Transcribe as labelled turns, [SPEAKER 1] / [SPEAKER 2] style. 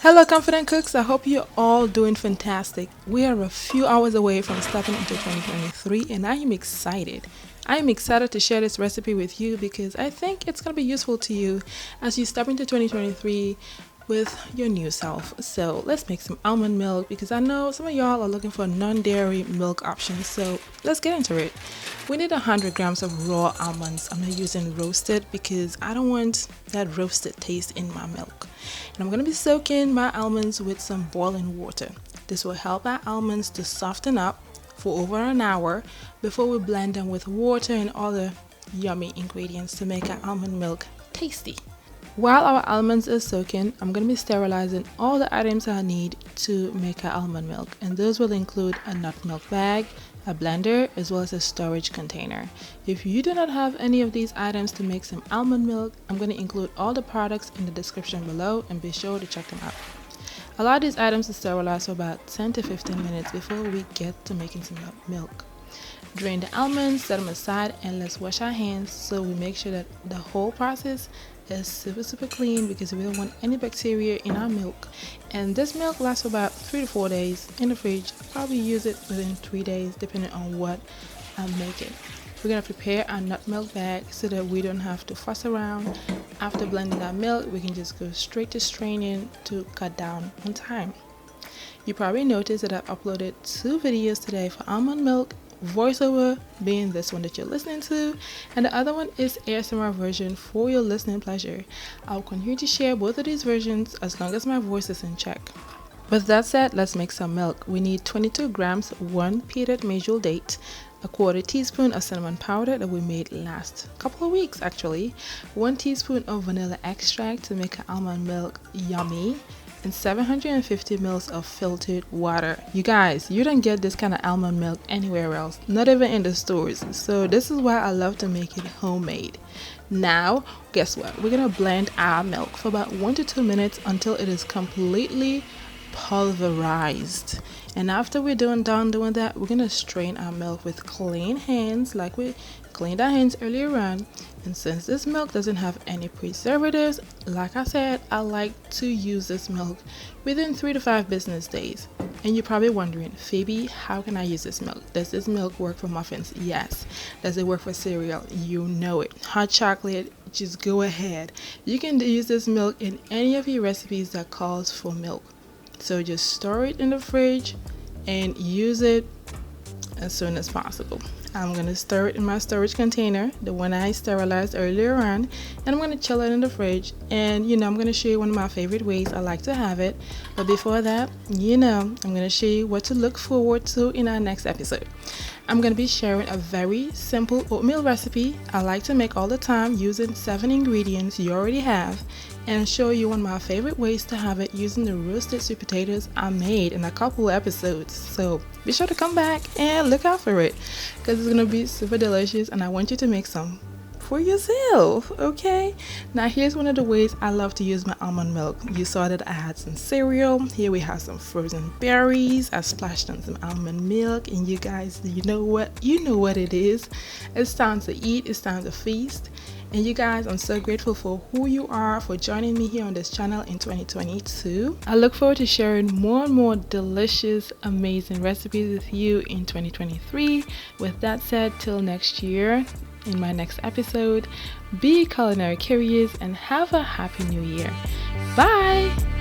[SPEAKER 1] Hello, confident cooks. I hope you're all doing fantastic. We are a few hours away from stepping into 2023, and I am excited. I am excited to share this recipe with you because I think it's going to be useful to you as you step into 2023 with your new self. So let's make some almond milk because I know some of y'all are looking for non-dairy milk options. So let's get into it. We need 100 grams of raw almonds. I'm not using roasted because I don't want that roasted taste in my milk. And I'm going to be soaking my almonds with some boiling water. This will help our almonds to soften up for over an hour before we blend them with water and other yummy ingredients to make our almond milk tasty. While our almonds are soaking, I'm going to be sterilizing all the items I need to make our almond milk, and those will include a nut milk bag, a blender, as well as a storage container. If you do not have any of these items to make some almond milk, I'm going to include all the products in the description below and be sure to check them out. Allow these items to sterilize for about 10 to 15 minutes before we get to making some milk. Drain the almonds, set them aside, and let's wash our hands so we make sure that the whole process is super clean because we don't want any bacteria in our milk. And this milk lasts for about 3 to 4 days in the fridge. Probably use it within 3 days depending on what I'm making. We're going to prepare our nut milk bag so that we don't have to fuss around. After blending our milk, we can just go straight to straining to cut down on time. You probably noticed that I've uploaded 2 videos today for almond milk, Voiceover being this one that you're listening to, and the other one is ASMR version for your listening pleasure. I'll continue to share both of these versions as long as my voice is in check. With that said, let's make some milk. We need 22 grams 1 peated maple date, a 1/4 teaspoon of cinnamon powder that we made last couple of weeks actually, 1 teaspoon of vanilla extract to make our almond milk yummy, and 750 ml of filtered water. You guys, you don't get this kind of almond milk anywhere else, not even in the stores. So this is why I love to make it homemade. Now, guess what? We're gonna blend our milk for about 1 to 2 minutes until it is completely pulverized. And after we're done doing that, we're gonna strain our milk with clean hands like we cleaned our hands earlier on. And since this milk doesn't have any preservatives, like I said, I like to use this milk within 3 to 5 business days. And you're probably wondering, Phoebe, how can I use this milk? Does this milk work for muffins? Yes. Does it work for cereal? You know it. Hot chocolate, just go ahead. You can use this milk in any of your recipes that calls for milk. So just store it in the fridge and use it as soon as possible. I'm going to store it in my storage container, the one I sterilized earlier on, and I'm going to chill it in the fridge. And I'm going to show you one of my favorite ways I like to have it. But before that, I'm going to show you what to look forward to in our next episode. I'm going to be sharing a very simple oatmeal recipe I like to make all the time using 7 ingredients you already have, and show you one of my favorite ways to have it using the roasted sweet potatoes I made in a couple of episodes. So be sure to come back and look out for it because it's going to be super delicious, and I want you to make some for yourself. Okay, now here's one of the ways I love to use my almond milk. You saw that I had some cereal. Here we have some frozen berries. I splashed on some almond milk, and you guys, you know what it is. It's time to eat. It's time to feast. And you guys, I'm so grateful for who you are, for joining me here on this channel in 2022. I look forward to sharing more and more delicious, amazing recipes with you in 2023. With that said, till next year, in my next episode, be culinary curious and have a happy new year. Bye!